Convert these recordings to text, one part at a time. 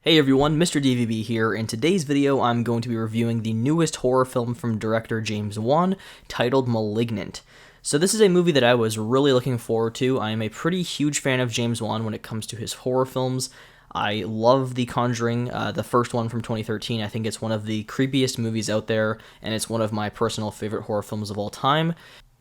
Hey everyone, Mr. DVB here. In today's video, I'm going to be reviewing the newest horror film from director James Wan, titled Malignant. So this is a movie that I was really looking forward to. I am a pretty huge fan of James Wan when it comes to his horror films. I love The Conjuring, the first one from 2013. I think it's one of the creepiest movies out there, and it's one of my personal favorite horror films of all time.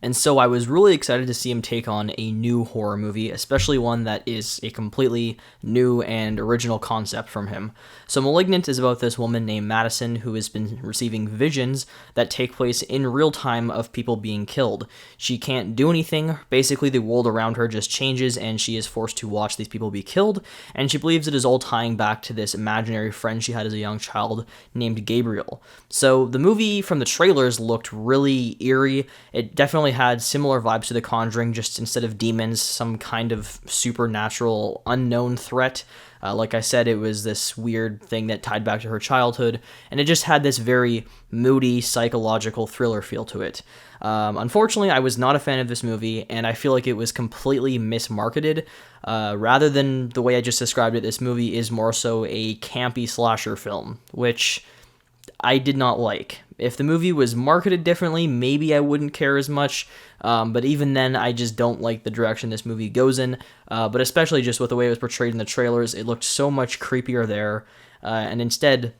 And so I was really excited to see him take on a new horror movie, especially one that is a completely new and original concept from him. So Malignant is about this woman named Madison who has been receiving visions that take place in real time of people being killed. She can't do anything. Basically, the world around her just changes and she is forced to watch these people be killed, and she believes it is all tying back to this imaginary friend she had as a young child named Gabriel. So the movie from the trailers looked really eerie. It definitely had similar vibes to The Conjuring, just instead of demons, some kind of supernatural unknown threat. Like I said, it was this weird thing that tied back to her childhood, and it just had this very moody, psychological thriller feel to it. Unfortunately, I was not a fan of this movie, and I feel like it was completely mismarketed. Rather than the way I just described it, this movie is more so a campy slasher film, which I did not like. If the movie was marketed differently, maybe I wouldn't care as much, but even then, I just don't like the direction this movie goes in, but especially just with the way it was portrayed in the trailers, it looked so much creepier there, and instead,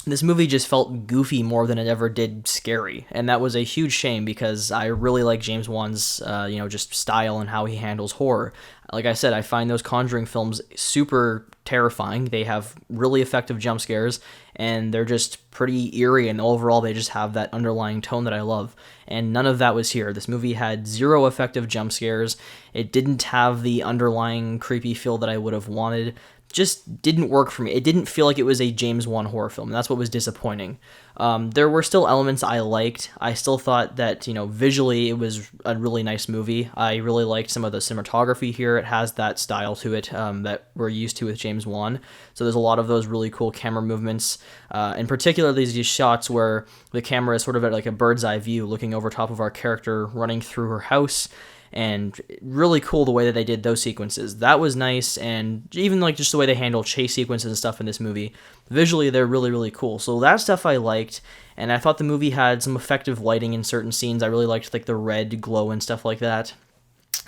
this movie just felt goofy more than it ever did scary, and that was a huge shame because I really like James Wan's, just style and how he handles horror. Like I said, I find those Conjuring films super terrifying. They have really effective jump scares, and they're just pretty eerie, and overall they just have that underlying tone that I love, and none of that was here. This movie had zero effective jump scares. It didn't have the underlying creepy feel that I would have wanted. Just didn't work for me. It didn't feel like it was a James Wan horror film, and that's what was disappointing. There were still elements I liked. I still thought that, visually it was a really nice movie. I really liked some of the cinematography here. It has that style to it that we're used to with James Wan. So there's a lot of those really cool camera movements. In particular, these shots where the camera is sort of at like a bird's eye view looking over top of our character running through her house. And really cool the way that they did those sequences. That was nice, and even like just the way they handle chase sequences and stuff in this movie, visually they're really, really cool. So that stuff I liked, and I thought the movie had some effective lighting in certain scenes. I really liked like the red glow and stuff like that.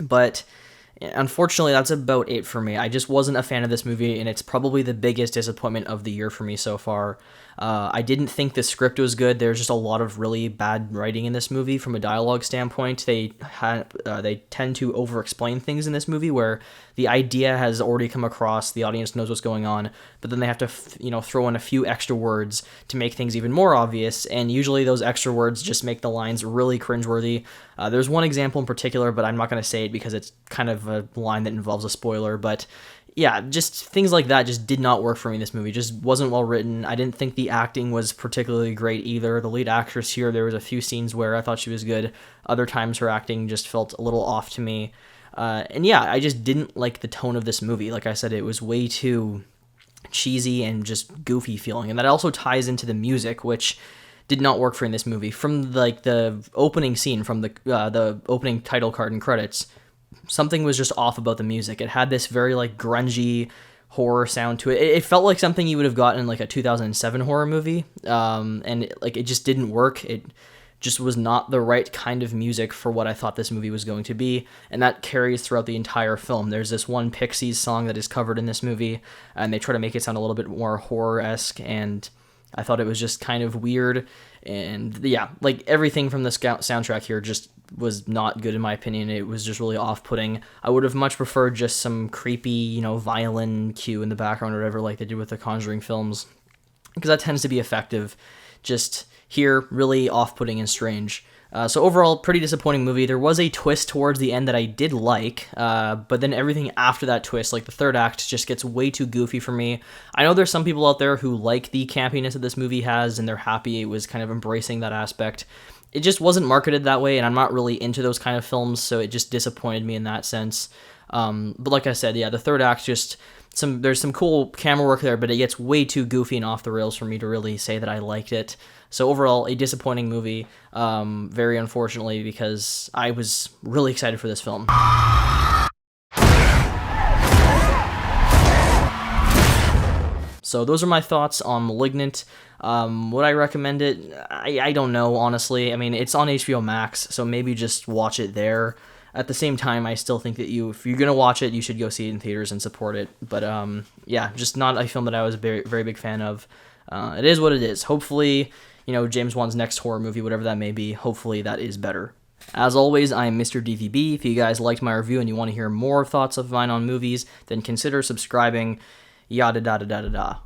But unfortunately, that's about it for me. I just wasn't a fan of this movie, and it's probably the biggest disappointment of the year for me so far. I didn't think the script was good. There's just a lot of really bad writing in this movie from a dialogue standpoint. They tend to over-explain things in this movie where the idea has already come across, the audience knows what's going on, but then they have to throw in a few extra words to make things even more obvious, and usually those extra words just make the lines really cringeworthy. There's one example in particular, but I'm not going to say it because it's kind of a line that involves a spoiler, but yeah, just things like that just did not work for me in this movie. Just wasn't well written. I didn't think the acting was particularly great either. The lead actress here, there was a few scenes where I thought she was good. Other times her acting just felt a little off to me. And yeah, I just didn't like the tone of this movie. Like I said, it was way too cheesy and just goofy feeling. And that also ties into the music, which did not work for in this movie. From like the opening scene, from the opening title card and credits, something was just off about the music. It had this very like grungy horror sound to it. It felt like something you would have gotten in like a 2007 horror movie, and it just didn't work. It just was not the right kind of music for what I thought this movie was going to be, and that carries throughout the entire film. There's this one Pixies song that is covered in this movie, and they try to make it sound a little bit more horror-esque, and I thought it was just kind of weird. And yeah, like everything from the soundtrack here just was not good in my opinion. It was just really off-putting. I would have much preferred just some creepy, violin cue in the background or whatever like they did with the Conjuring films, because that tends to be effective. Just here, really off-putting and strange. So overall, pretty disappointing movie. There was a twist towards the end that I did like, but then everything after that twist, like the third act, just gets way too goofy for me. I know there's some people out there who like the campiness that this movie has, and they're happy it was kind of embracing that aspect. It just wasn't marketed that way, and I'm not really into those kind of films, so it just disappointed me in that sense. But like I said, yeah, the third act just... there's some cool camera work there, but it gets way too goofy and off the rails for me to really say that I liked it. So overall, a disappointing movie, very unfortunately, because I was really excited for this film. So those are my thoughts on Malignant. Would I recommend it? I don't know, honestly. I mean, it's on HBO Max, so maybe just watch it there. At the same time, I still think that if you're gonna watch it, you should go see it in theaters and support it. But yeah, just not a film that I was a very, very big fan of. It is what it is. Hopefully, James Wan's next horror movie, whatever that may be, hopefully that is better. As always, I am Mr. DVB. If you guys liked my review and you want to hear more thoughts of mine on movies, then consider subscribing. Yada da da da da da.